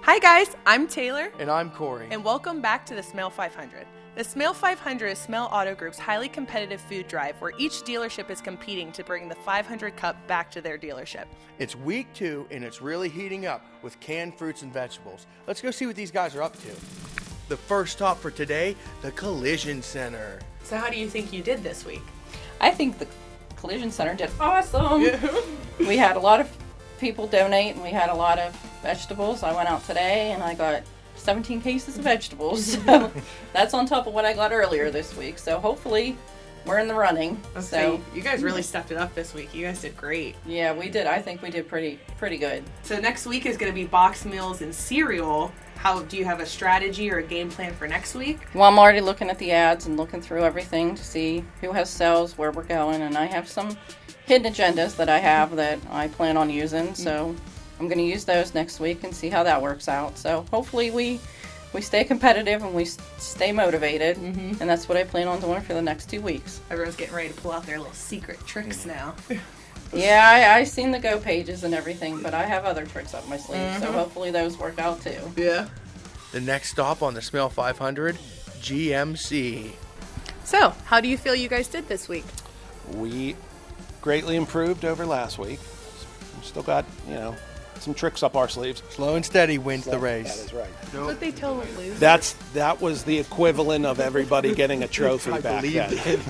Hi guys, I'm Taylor. And I'm Corey. And welcome back to the Smail 500. The Smail 500 is Smail Auto Group's highly competitive food drive where each dealership is competing to bring the 500 Cup back to their dealership. It's week 2 and it's really heating up with canned fruits and vegetables. Let's go see what these guys are up to. The first stop for today, the Collision Center. So how do you think you did this week? I think the Collision Center did awesome. We had a lot of people donate and we had a lot of vegetables. I went out today and I got 17 cases of vegetables. So that's on top of what I got earlier this week. So hopefully we're in the running. So you guys really stepped it up this week. You guys did great. Yeah, we did. I think we did pretty good. So next week is going to be boxed meals and cereal. How do you have a strategy or a game plan for next week? Well, I'm already looking at the ads and looking through everything to see who has sales, where we're going, and I have some hidden agendas that I have that I plan on using. So I'm going to use those next week and see how that works out. So hopefully we stay competitive and we stay motivated, and that's what I plan on doing for the next 2 weeks. Everyone's getting ready to pull out their little secret tricks now. Yeah, I seen the go pages and everything, but I have other tricks up my sleeve, so hopefully those work out too. Yeah. The next stop on the Smail 500, GMC. So, how do you feel you guys did this week? We greatly improved over last week. Still got, some tricks up our sleeves. Slow and steady wins the race. That is right. That's what they tell the losers. That was the equivalent of everybody getting a trophy back then.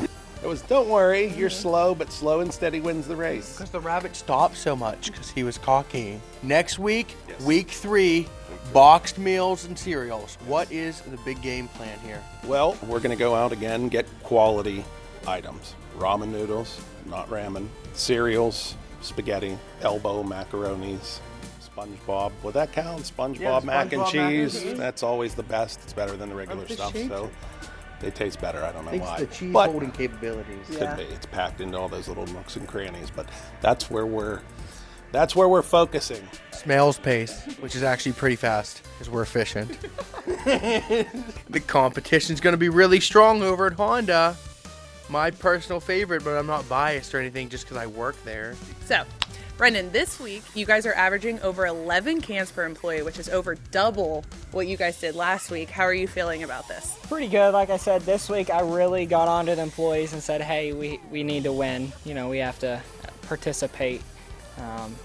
It was, don't worry, you're slow, but slow and steady wins the race. Because the rabbit stopped so much because he was cocky. Next week, week 3, boxed meals and cereals. What is the big game plan here? Well, we're going to go out again, get quality items. Ramen noodles, not ramen. Cereals, spaghetti, elbow macaronis, SpongeBob. Would that count? SpongeBob mac and cheese. That's always the best. It's better than the regular stuff. So they taste better. I don't know why. It's the cheese But holding capabilities. could be. It's packed into all those little nooks and crannies. But that's where we're focusing. Smail's pace, which is actually pretty fast because we're efficient. The competition's going to be really strong over at Honda. My personal favorite, but I'm not biased or anything just because I work there. So, Brendan, this week you guys are averaging over 11 cans per employee, which is over double what you guys did last week. How are you feeling about this? Pretty good. Like I said, this week I really got on to the employees and said, hey, we need to win. We have to participate.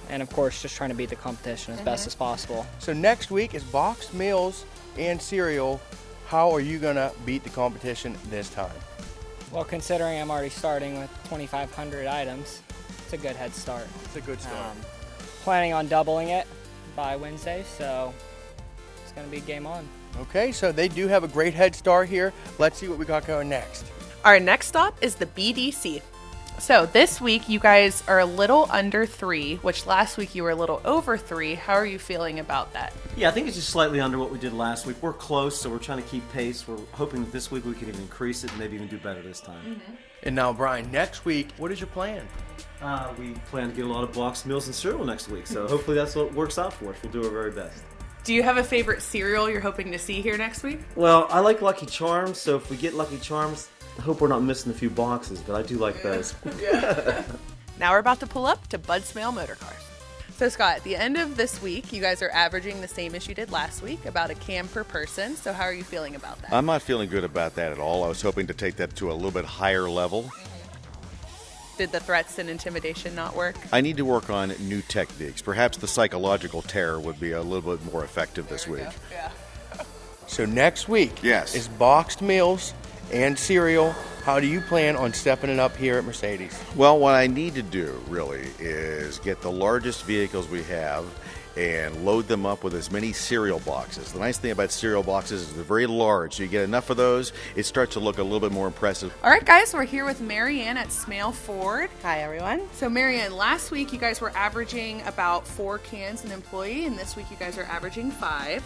And of course, just trying to beat the competition as best as possible. So next week is boxed meals and cereal. How are you going to beat the competition this time? Well, considering I'm already starting with 2,500 items, it's a good head start. It's a good start. Planning on doubling it by Wednesday, so it's going to be game on. Okay, so they do have a great head start here. Let's see what we got going next. Our next stop is the BDC. So this week you guys are a little under 3, which last week you were a little over 3. How are you feeling about that? Yeah, I think it's just slightly under what we did last week. We're close, so we're trying to keep pace. We're hoping that this week we can even increase it and maybe even do better this time. And now, Brian, next week, what is your plan? We plan to get a lot of boxed meals and cereal next week, so hopefully that's what works out for us. We'll do our very best. Do you have a favorite cereal you're hoping to see here next week? Well, I like Lucky Charms, so if we get Lucky Charms, I hope we're not missing a few boxes, but I do like those. Now we're about to pull up to Bud Smail Motor Cars. So Scott, at the end of this week, you guys are averaging the same as you did last week, about a can per person. So how are you feeling about that? I'm not feeling good about that at all. I was hoping to take that to a little bit higher level. Did the threats and intimidation not work? I need to work on new techniques. Perhaps the psychological terror would be a little bit more effective this week. Yeah. So next week Yes. is boxed meals and cereal. How do you plan on stepping it up here at Mercedes? Well, what I need to do, really, is get the largest vehicles we have and load them up with as many cereal boxes. The nice thing about cereal boxes is they're very large, so you get enough of those, it starts to look a little bit more impressive. All right, guys, we're here with Marianne at Smail Ford. Hi, everyone. So Marianne, last week you guys were averaging about 4 cans an employee, and this week you guys are averaging 5.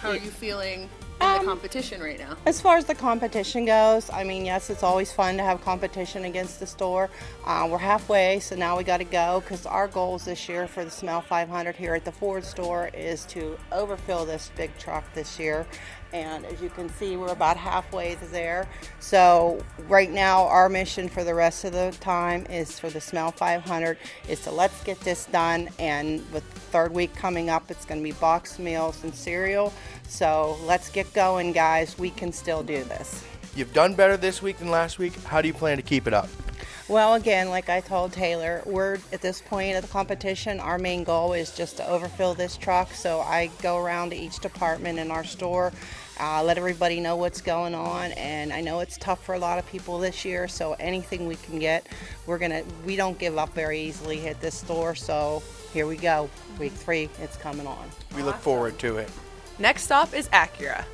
How are you feeling in the competition right now? As far as the competition goes, I mean, yes, it's always fun to have competition against the store. We're halfway, so now we got to go because our goals this year for the Smail 500 here at the Ford store is to overfill this big truck this year. And as you can see, we're about halfway there. So right now, our mission for the rest of the time is for the Smail 500 is to let's get this done. And with the third week coming up, it's going to be boxed meals and cereal. So let's get going, guys. We can still do this. You've done better this week than last week. How do you plan to keep it up? Well, again, like I told Taylor, we're at this point of the competition. Our main goal is just to overfill this truck. So I go around to each department in our store, let everybody know what's going on. And I know it's tough for a lot of people this year. So anything we can get, we don't give up very easily at this store. So here we go. Week 3, it's coming on. We look forward to it. Next stop is Acura.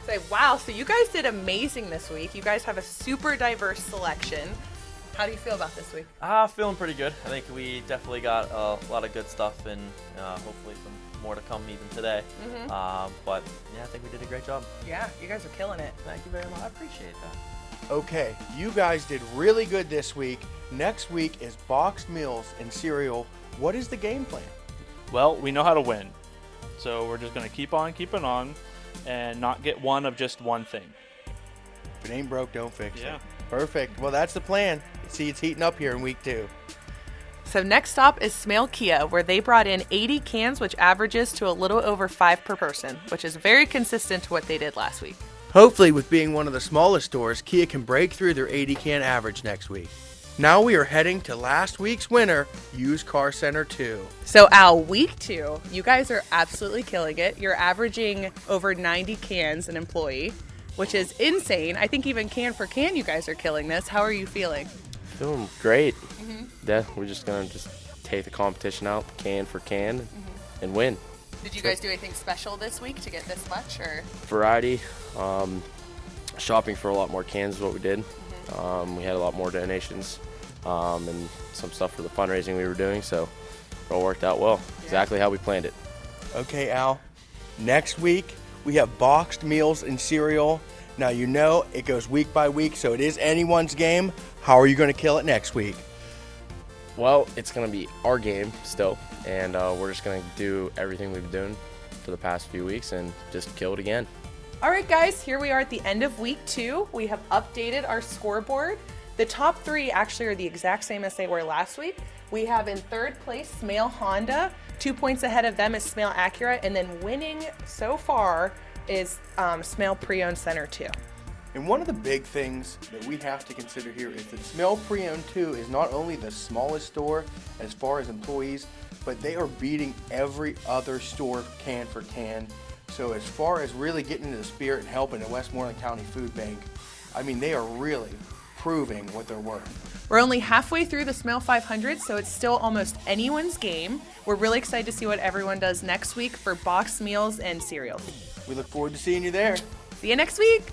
Say, wow, so you guys did amazing this week. You guys have a super diverse selection. How do you feel about this week? Feeling pretty good. I think we definitely got a lot of good stuff and hopefully some more to come even today. But yeah, I think we did a great job. Yeah, you guys are killing it. Thank you very much. I appreciate that. Okay, you guys did really good this week. Next week is boxed meals and cereal. What is the game plan? Well, we know how to win. So we're just going to keep on keeping on and not get one of just one thing. If it ain't broke, don't fix Yeah. it. Perfect. Well, that's the plan. See, it's heating up here in week 2. So next stop is Smail Kia, where they brought in 80 cans, which averages to a little over 5 per person, which is very consistent to what they did last week. Hopefully, with being one of the smallest stores, Kia can break through their 80 can average next week. Now we are heading to last week's winner, Used Car Center 2. So Al, week 2, you guys are absolutely killing it. You're averaging over 90 cans an employee, which is insane. I think even can for can, you guys are killing this. How are you feeling? Feeling great. Yeah, we're just going to take the competition out, can for can, and win. Did you guys do anything special this week to get this much, or? Variety, shopping for a lot more cans is what we did. We had a lot more donations and some stuff for the fundraising we were doing, so it all worked out well. Exactly how we planned it. Okay, Al. Next week, we have boxed meals and cereal. Now, you know it goes week by week, so it is anyone's game. How are you going to kill it next week? Well, it's going to be our game still, and we're just going to do everything we've been doing for the past few weeks and just kill it again. All right, guys, here we are at the end of week 2. We have updated our scoreboard. The top 3 actually are the exact same as they were last week. We have in 3rd place Smail Honda. 2 points ahead of them is Smail Acura, and then winning so far is Smail Pre-Owned Center 2. And one of the big things that we have to consider here is that Smail Pre-Owned II is not only the smallest store as far as employees, but they are beating every other store can for can. So as far as really getting into the spirit and helping the Westmoreland County Food Bank, I mean, they are really proving what they're worth. We're only halfway through the Smail 500, so it's still almost anyone's game. We're really excited to see what everyone does next week for boxed meals and cereal. We look forward to seeing you there. See you next week.